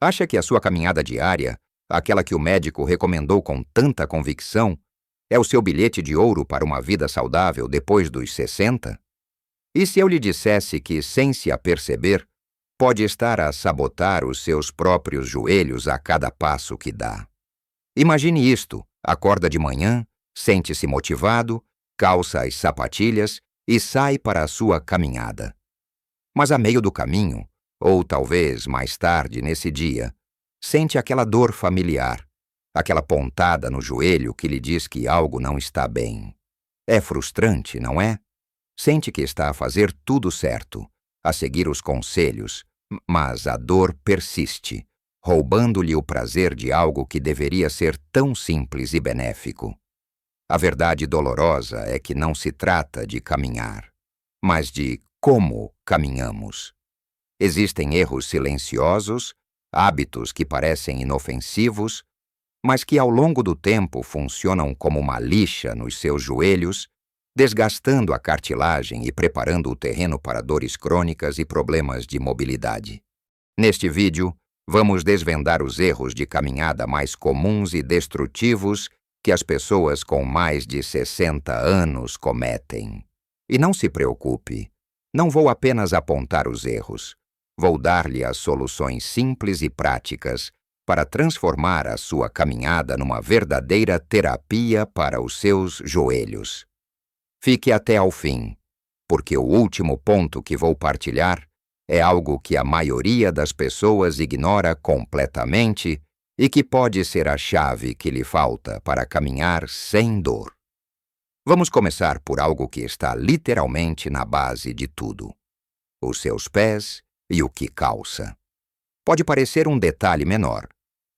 Acha que a sua caminhada diária, aquela que o médico recomendou com tanta convicção, é o seu bilhete de ouro para uma vida saudável depois dos 60? E se eu lhe dissesse que, sem se aperceber, pode estar a sabotar os seus próprios joelhos a cada passo que dá? Imagine isto: acorda de manhã, sente-se motivado, calça as sapatilhas e sai para a sua caminhada. Mas a meio do caminho, ou talvez mais tarde nesse dia, sente aquela dor familiar, aquela pontada no joelho que lhe diz que algo não está bem. É frustrante, não é? Sente que está a fazer tudo certo, a seguir os conselhos, mas a dor persiste, roubando-lhe o prazer de algo que deveria ser tão simples e benéfico. A verdade dolorosa é que não se trata de caminhar, mas de como caminhamos. Existem erros silenciosos, hábitos que parecem inofensivos, mas que ao longo do tempo funcionam como uma lixa nos seus joelhos, desgastando a cartilagem e preparando o terreno para dores crônicas e problemas de mobilidade. Neste vídeo, vamos desvendar os erros de caminhada mais comuns e destrutivos que as pessoas com mais de 60 anos cometem. E não se preocupe, não vou apenas apontar os erros. Vou dar-lhe as soluções simples e práticas para transformar a sua caminhada numa verdadeira terapia para os seus joelhos. Fique até ao fim, porque o último ponto que vou partilhar é algo que a maioria das pessoas ignora completamente e que pode ser a chave que lhe falta para caminhar sem dor. Vamos começar por algo que está literalmente na base de tudo: os seus pés e o que calça. Pode parecer um detalhe menor,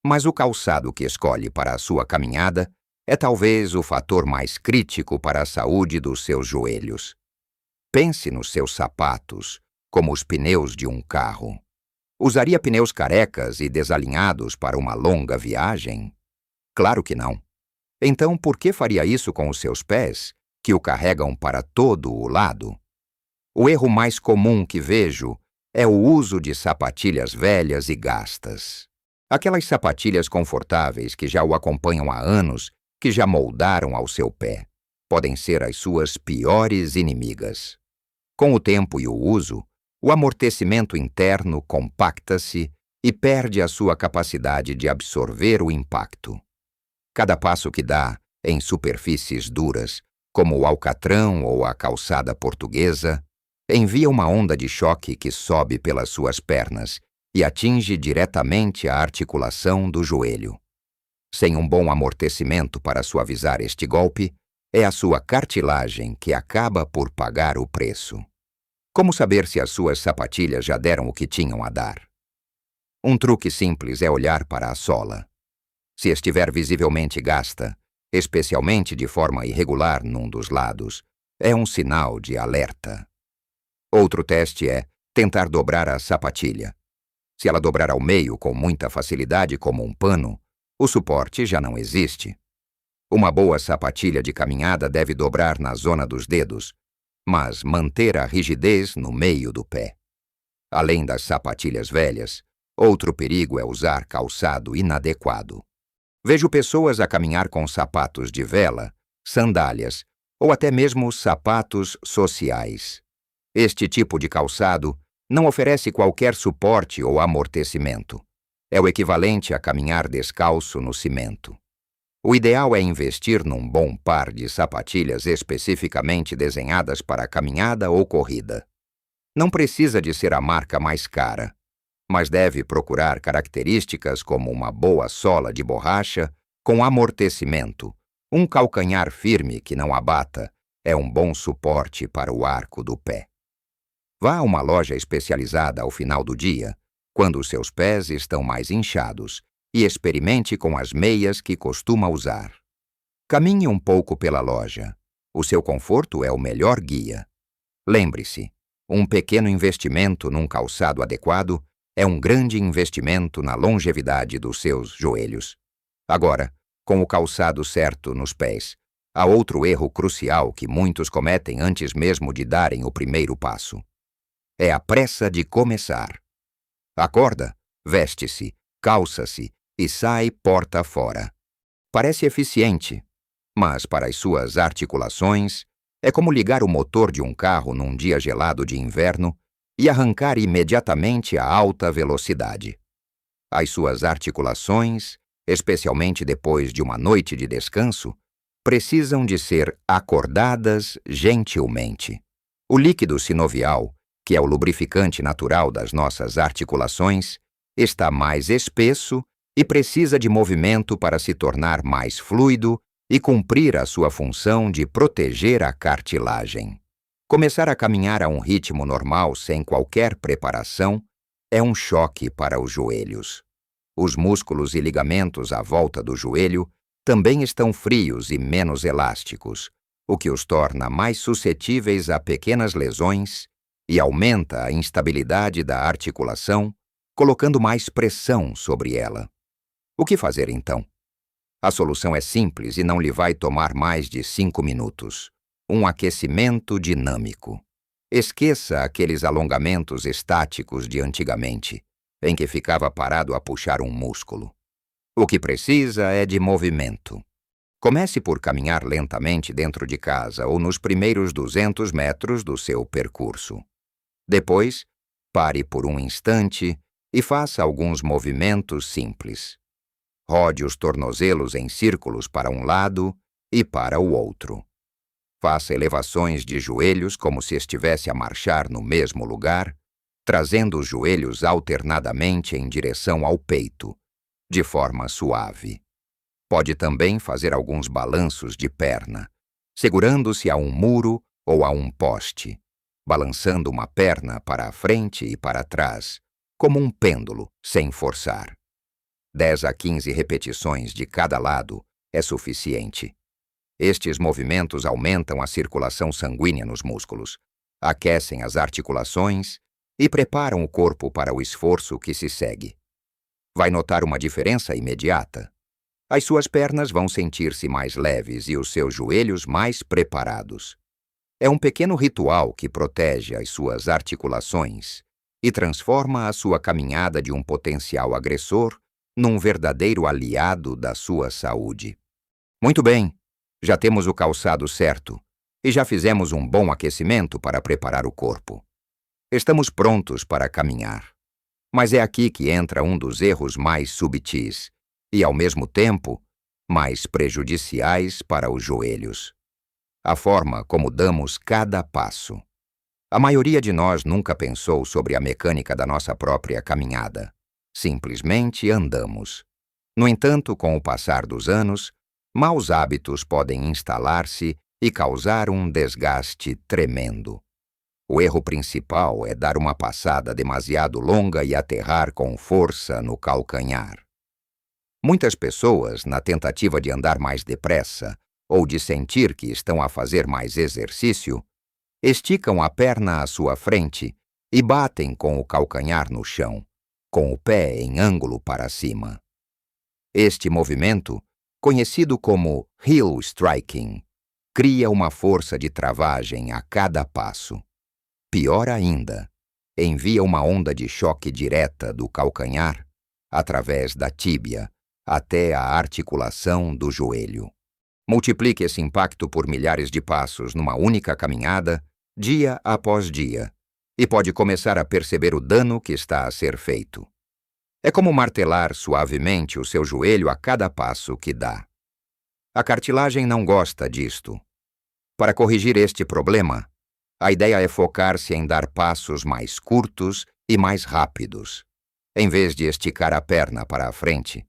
mas o calçado que escolhe para a sua caminhada é talvez o fator mais crítico para a saúde dos seus joelhos. Pense nos seus sapatos, como os pneus de um carro. Usaria pneus carecas e desalinhados para uma longa viagem? Claro que não. Então, por que faria isso com os seus pés, que o carregam para todo o lado? O erro mais comum que vejo é o uso de sapatilhas velhas e gastas. Aquelas sapatilhas confortáveis que já o acompanham há anos, que já moldaram ao seu pé, podem ser as suas piores inimigas. Com o tempo e o uso, o amortecimento interno compacta-se e perde a sua capacidade de absorver o impacto. Cada passo que dá em superfícies duras, como o alcatrão ou a calçada portuguesa, envia uma onda de choque que sobe pelas suas pernas e atinge diretamente a articulação do joelho. Sem um bom amortecimento para suavizar este golpe, é a sua cartilagem que acaba por pagar o preço. Como saber se as suas sapatilhas já deram o que tinham a dar? Um truque simples é olhar para a sola. Se estiver visivelmente gasta, especialmente de forma irregular num dos lados, é um sinal de alerta. Outro teste é tentar dobrar a sapatilha. Se ela dobrar ao meio com muita facilidade como um pano, o suporte já não existe. Uma boa sapatilha de caminhada deve dobrar na zona dos dedos, mas manter a rigidez no meio do pé. Além das sapatilhas velhas, outro perigo é usar calçado inadequado. Vejo pessoas a caminhar com sapatos de vela, sandálias ou até mesmo sapatos sociais. Este tipo de calçado não oferece qualquer suporte ou amortecimento. É o equivalente a caminhar descalço no cimento. O ideal é investir num bom par de sapatilhas especificamente desenhadas para caminhada ou corrida. Não precisa de ser a marca mais cara, mas deve procurar características como uma boa sola de borracha com amortecimento, um calcanhar firme que não abata, é um bom suporte para o arco do pé. Vá a uma loja especializada ao final do dia, quando os seus pés estão mais inchados, e experimente com as meias que costuma usar. Caminhe um pouco pela loja. O seu conforto é o melhor guia. Lembre-se, um pequeno investimento num calçado adequado é um grande investimento na longevidade dos seus joelhos. Agora, com o calçado certo nos pés, há outro erro crucial que muitos cometem antes mesmo de darem o primeiro passo. É a pressa de começar. Acorda, veste-se, calça-se e sai porta fora. Parece eficiente, mas para as suas articulações é como ligar o motor de um carro num dia gelado de inverno e arrancar imediatamente a alta velocidade. As suas articulações, especialmente depois de uma noite de descanso, precisam de ser acordadas gentilmente. O líquido sinovial, que é o lubrificante natural das nossas articulações, está mais espesso e precisa de movimento para se tornar mais fluido e cumprir a sua função de proteger a cartilagem. Começar a caminhar a um ritmo normal sem qualquer preparação é um choque para os joelhos. Os músculos e ligamentos à volta do joelho também estão frios e menos elásticos, o que os torna mais suscetíveis a pequenas lesões e aumenta a instabilidade da articulação, colocando mais pressão sobre ela. O que fazer então? A solução é simples e não lhe vai tomar mais de 5 minutos. Um aquecimento dinâmico. Esqueça aqueles alongamentos estáticos de antigamente, em que ficava parado a puxar um músculo. O que precisa é de movimento. Comece por caminhar lentamente dentro de casa ou nos primeiros 200 metros do seu percurso. Depois, pare por um instante e faça alguns movimentos simples. Rode os tornozelos em círculos para um lado e para o outro. Faça elevações de joelhos como se estivesse a marchar no mesmo lugar, trazendo os joelhos alternadamente em direção ao peito, de forma suave. Pode também fazer alguns balanços de perna, segurando-se a um muro ou a um poste, balançando uma perna para a frente e para trás, como um pêndulo, sem forçar. 10 a 15 repetições de cada lado é suficiente. Estes movimentos aumentam a circulação sanguínea nos músculos, aquecem as articulações e preparam o corpo para o esforço que se segue. Vai notar uma diferença imediata. As suas pernas vão sentir-se mais leves e os seus joelhos mais preparados. É um pequeno ritual que protege as suas articulações e transforma a sua caminhada de um potencial agressor num verdadeiro aliado da sua saúde. Muito bem, já temos o calçado certo e já fizemos um bom aquecimento para preparar o corpo. Estamos prontos para caminhar. Mas é aqui que entra um dos erros mais subtis e, ao mesmo tempo, mais prejudiciais para os joelhos. A forma como damos cada passo. A maioria de nós nunca pensou sobre a mecânica da nossa própria caminhada. Simplesmente andamos. No entanto, com o passar dos anos, maus hábitos podem instalar-se e causar um desgaste tremendo. O erro principal é dar uma passada demasiado longa e aterrar com força no calcanhar. Muitas pessoas, na tentativa de andar mais depressa ou de sentir que estão a fazer mais exercício, esticam a perna à sua frente e batem com o calcanhar no chão, com o pé em ângulo para cima. Este movimento, conhecido como heel striking, cria uma força de travagem a cada passo. Pior ainda, envia uma onda de choque direta do calcanhar, através da tíbia, até a articulação do joelho. Multiplique esse impacto por milhares de passos numa única caminhada, dia após dia, e pode começar a perceber o dano que está a ser feito. É como martelar suavemente o seu joelho a cada passo que dá. A cartilagem não gosta disto. Para corrigir este problema, a ideia é focar-se em dar passos mais curtos e mais rápidos. Em vez de esticar a perna para a frente,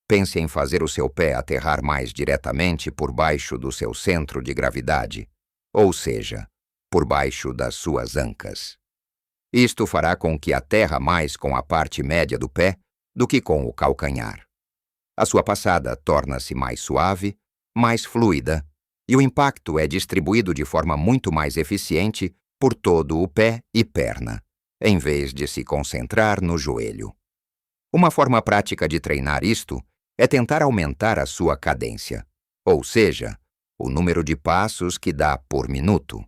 pense em fazer o seu pé aterrar mais diretamente por baixo do seu centro de gravidade, ou seja, por baixo das suas ancas. Isto fará com que aterra mais com a parte média do pé do que com o calcanhar. A sua passada torna-se mais suave, mais fluida, e o impacto é distribuído de forma muito mais eficiente por todo o pé e perna, em vez de se concentrar no joelho. Uma forma prática de treinar isto é tentar aumentar a sua cadência, ou seja, o número de passos que dá por minuto.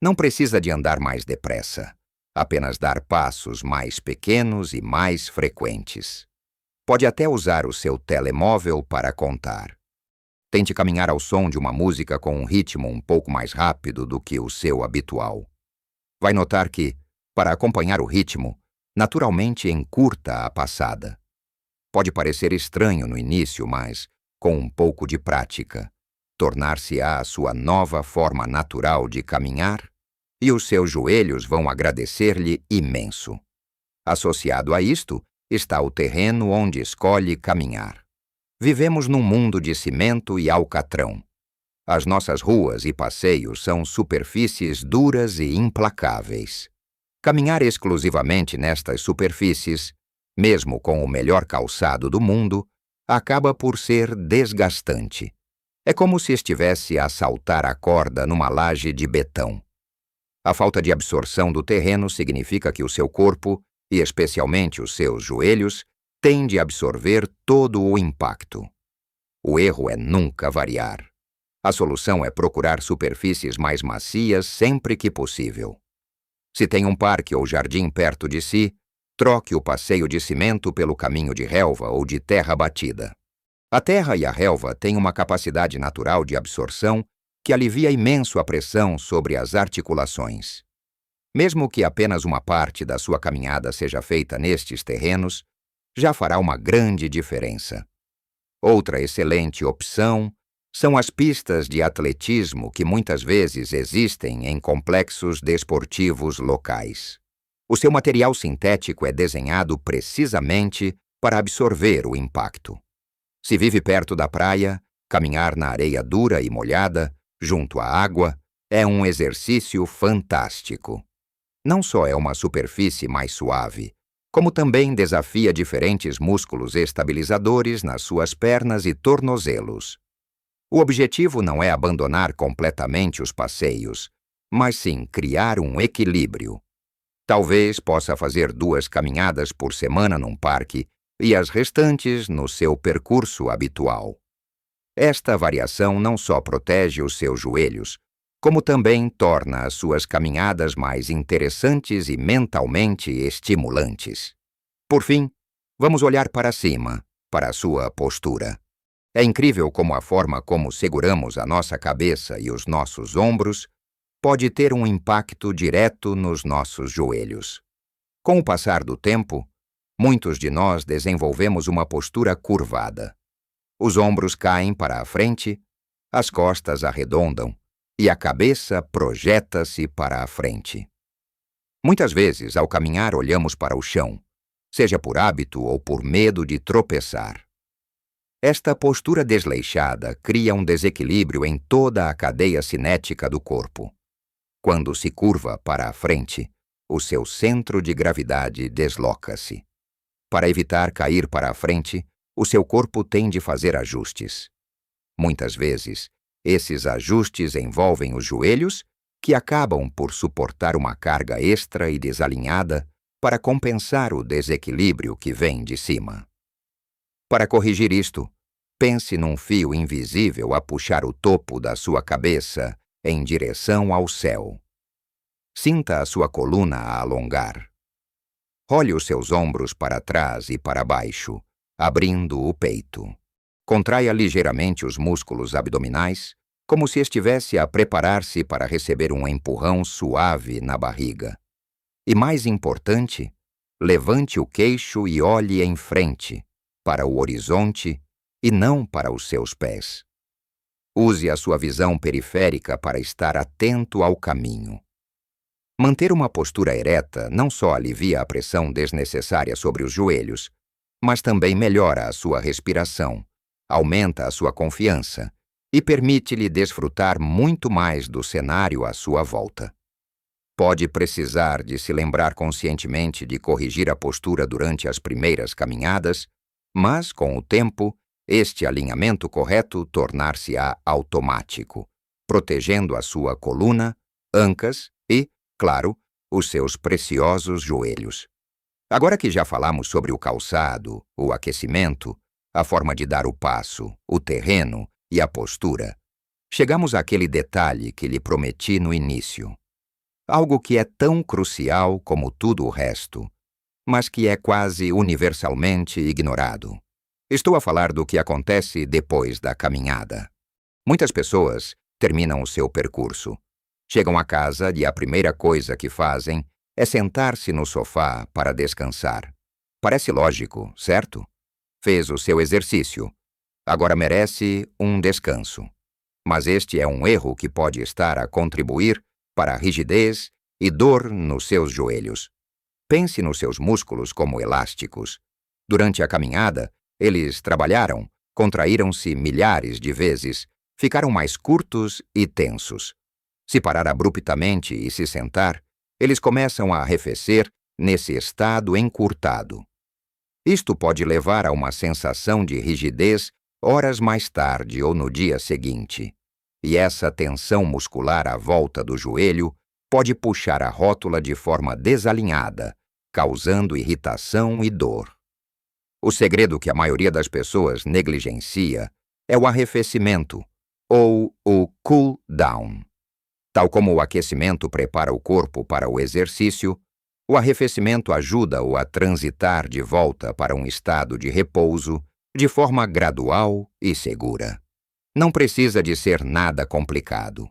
Não precisa de andar mais depressa, apenas dar passos mais pequenos e mais frequentes. Pode até usar o seu telemóvel para contar. Tente caminhar ao som de uma música com um ritmo um pouco mais rápido do que o seu habitual. Vai notar que, para acompanhar o ritmo, naturalmente encurta a passada. Pode parecer estranho no início, mas, com um pouco de prática, tornar-se-á a sua nova forma natural de caminhar e os seus joelhos vão agradecer-lhe imenso. Associado a isto está o terreno onde escolhe caminhar. Vivemos num mundo de cimento e alcatrão. As nossas ruas e passeios são superfícies duras e implacáveis. Caminhar exclusivamente nestas superfícies, mesmo com o melhor calçado do mundo, acaba por ser desgastante. É como se estivesse a saltar a corda numa laje de betão. A falta de absorção do terreno significa que o seu corpo, e especialmente os seus joelhos, tem de absorver todo o impacto. O erro é nunca variar. A solução é procurar superfícies mais macias sempre que possível. Se tem um parque ou jardim perto de si, troque o passeio de cimento pelo caminho de relva ou de terra batida. A terra e a relva têm uma capacidade natural de absorção que alivia imenso a pressão sobre as articulações. Mesmo que apenas uma parte da sua caminhada seja feita nestes terrenos, já fará uma grande diferença. Outra excelente opção são as pistas de atletismo que muitas vezes existem em complexos desportivos locais. O seu material sintético é desenhado precisamente para absorver o impacto. Se vive perto da praia, caminhar na areia dura e molhada, junto à água, é um exercício fantástico. Não só é uma superfície mais suave, como também desafia diferentes músculos estabilizadores nas suas pernas e tornozelos. O objetivo não é abandonar completamente os passeios, mas sim criar um equilíbrio. Talvez possa fazer 2 caminhadas por semana num parque e as restantes no seu percurso habitual. Esta variação não só protege os seus joelhos, como também torna as suas caminhadas mais interessantes e mentalmente estimulantes. Por fim, vamos olhar para cima, para a sua postura. É incrível como a forma como seguramos a nossa cabeça e os nossos ombros pode ter um impacto direto nos nossos joelhos. Com o passar do tempo, muitos de nós desenvolvemos uma postura curvada. Os ombros caem para a frente, as costas arredondam e a cabeça projeta-se para a frente. Muitas vezes, ao caminhar, olhamos para o chão, seja por hábito ou por medo de tropeçar. Esta postura desleixada cria um desequilíbrio em toda a cadeia cinética do corpo. Quando se curva para a frente, o seu centro de gravidade desloca-se. Para evitar cair para a frente, o seu corpo tem de fazer ajustes. Muitas vezes, esses ajustes envolvem os joelhos, que acabam por suportar uma carga extra e desalinhada para compensar o desequilíbrio que vem de cima. Para corrigir isto, pense num fio invisível a puxar o topo da sua cabeça em direção ao céu. Sinta a sua coluna a alongar. Role os seus ombros para trás e para baixo, abrindo o peito. Contraia ligeiramente os músculos abdominais, como se estivesse a preparar-se para receber um empurrão suave na barriga. E mais importante, levante o queixo e olhe em frente, para o horizonte e não para os seus pés. Use a sua visão periférica para estar atento ao caminho. Manter uma postura ereta não só alivia a pressão desnecessária sobre os joelhos, mas também melhora a sua respiração, aumenta a sua confiança e permite-lhe desfrutar muito mais do cenário à sua volta. Pode precisar de se lembrar conscientemente de corrigir a postura durante as primeiras caminhadas, mas, com o tempo, este alinhamento correto tornar-se-á automático, protegendo a sua coluna, ancas e, claro, os seus preciosos joelhos. Agora que já falamos sobre o calçado, o aquecimento, a forma de dar o passo, o terreno e a postura, chegamos àquele detalhe que lhe prometi no início. Algo que é tão crucial como tudo o resto, mas que é quase universalmente ignorado. Estou a falar do que acontece depois da caminhada. Muitas pessoas terminam o seu percurso. Chegam a casa e a primeira coisa que fazem é sentar-se no sofá para descansar. Parece lógico, certo? Fez o seu exercício. Agora merece um descanso. Mas este é um erro que pode estar a contribuir para a rigidez e dor nos seus joelhos. Pense nos seus músculos como elásticos. Durante a caminhada, eles trabalharam, contraíram-se milhares de vezes, ficaram mais curtos e tensos. Se parar abruptamente e se sentar, eles começam a arrefecer nesse estado encurtado. Isto pode levar a uma sensação de rigidez horas mais tarde ou no dia seguinte. E essa tensão muscular à volta do joelho pode puxar a rótula de forma desalinhada, causando irritação e dor. O segredo que a maioria das pessoas negligencia é o arrefecimento, ou o cool down. Tal como o aquecimento prepara o corpo para o exercício, o arrefecimento ajuda-o a transitar de volta para um estado de repouso de forma gradual e segura. Não precisa de ser nada complicado.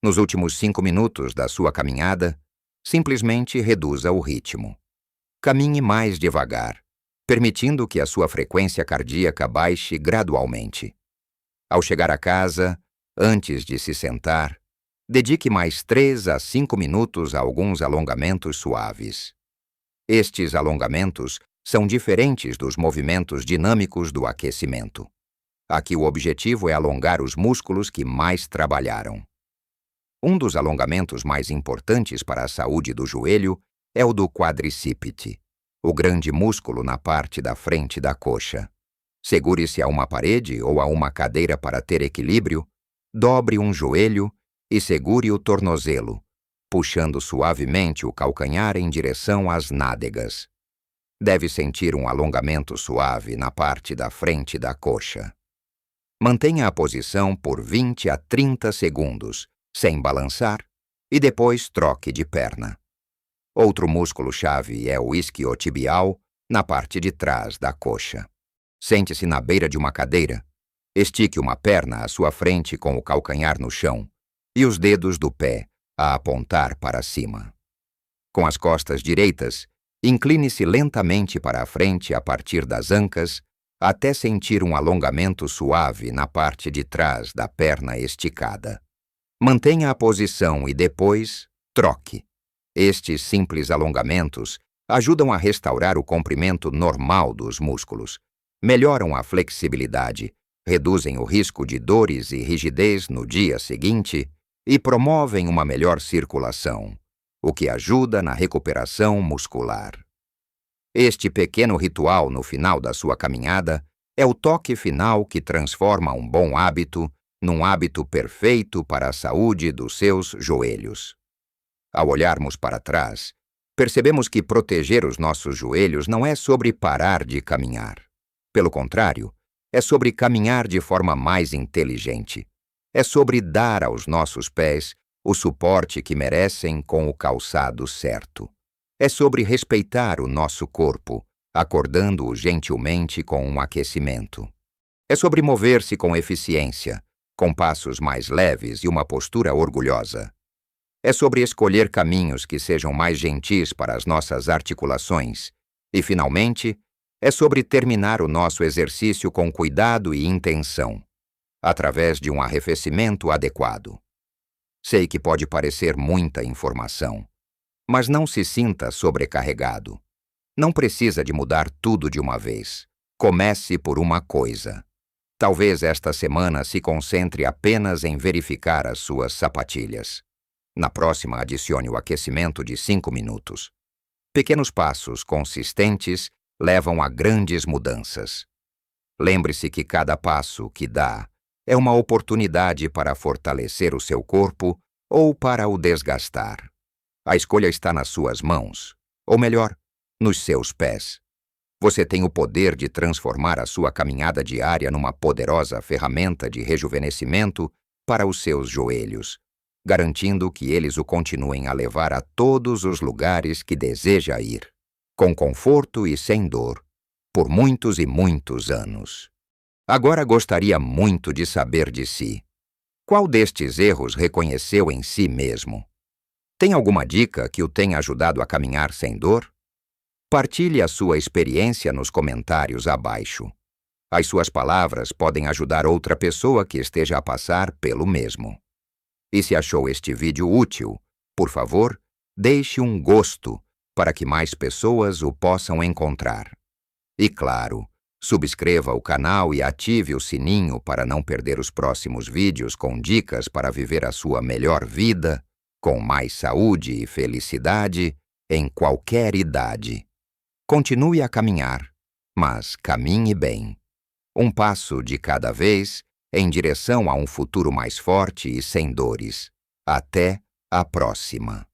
Nos últimos 5 minutos da sua caminhada, simplesmente reduza o ritmo. Caminhe mais devagar, permitindo que a sua frequência cardíaca baixe gradualmente. Ao chegar a casa, antes de se sentar, dedique mais 3 a 5 minutos a alguns alongamentos suaves. Estes alongamentos são diferentes dos movimentos dinâmicos do aquecimento. Aqui o objetivo é alongar os músculos que mais trabalharam. Um dos alongamentos mais importantes para a saúde do joelho é o do quadricípite, o grande músculo na parte da frente da coxa. Segure-se a uma parede ou a uma cadeira para ter equilíbrio, dobre um joelho e segure o tornozelo, puxando suavemente o calcanhar em direção às nádegas. Deve sentir um alongamento suave na parte da frente da coxa. Mantenha a posição por 20 a 30 segundos, sem balançar, e depois troque de perna. Outro músculo-chave é o isquiotibial, na parte de trás da coxa. Sente-se na beira de uma cadeira. Estique uma perna à sua frente com o calcanhar no chão e os dedos do pé a apontar para cima. Com as costas direitas, incline-se lentamente para a frente a partir das ancas, até sentir um alongamento suave na parte de trás da perna esticada. Mantenha a posição e depois, troque. Estes simples alongamentos ajudam a restaurar o comprimento normal dos músculos, melhoram a flexibilidade, reduzem o risco de dores e rigidez no dia seguinte e promovem uma melhor circulação, o que ajuda na recuperação muscular. Este pequeno ritual no final da sua caminhada é o toque final que transforma um bom hábito num hábito perfeito para a saúde dos seus joelhos. Ao olharmos para trás, percebemos que proteger os nossos joelhos não é sobre parar de caminhar. Pelo contrário, é sobre caminhar de forma mais inteligente. É sobre dar aos nossos pés o suporte que merecem com o calçado certo. É sobre respeitar o nosso corpo, acordando-o gentilmente com um aquecimento. É sobre mover-se com eficiência, com passos mais leves e uma postura orgulhosa. É sobre escolher caminhos que sejam mais gentis para as nossas articulações. E, finalmente, é sobre terminar o nosso exercício com cuidado e intenção, através de um arrefecimento adequado. Sei que pode parecer muita informação, mas não se sinta sobrecarregado. Não precisa de mudar tudo de uma vez. Comece por uma coisa. Talvez esta semana se concentre apenas em verificar as suas sapatilhas. Na próxima, adicione o aquecimento de 5 minutos. Pequenos passos consistentes levam a grandes mudanças. Lembre-se que cada passo que dá é uma oportunidade para fortalecer o seu corpo ou para o desgastar. A escolha está nas suas mãos, ou melhor, nos seus pés. Você tem o poder de transformar a sua caminhada diária numa poderosa ferramenta de rejuvenescimento para os seus joelhos, garantindo que eles o continuem a levar a todos os lugares que deseja ir. com conforto e sem dor, por muitos e muitos anos. Agora gostaria muito de saber de si. Qual destes erros reconheceu em si mesmo? Tem alguma dica que o tenha ajudado a caminhar sem dor? Partilhe a sua experiência nos comentários abaixo. As suas palavras podem ajudar outra pessoa que esteja a passar pelo mesmo. E se achou este vídeo útil, por favor, deixe um gosto para que mais pessoas o possam encontrar. E claro, subscreva o canal e ative o sininho para não perder os próximos vídeos com dicas para viver a sua melhor vida, com mais saúde e felicidade, em qualquer idade. Continue a caminhar, mas caminhe bem. Um passo de cada vez em direção a um futuro mais forte e sem dores. Até a próxima!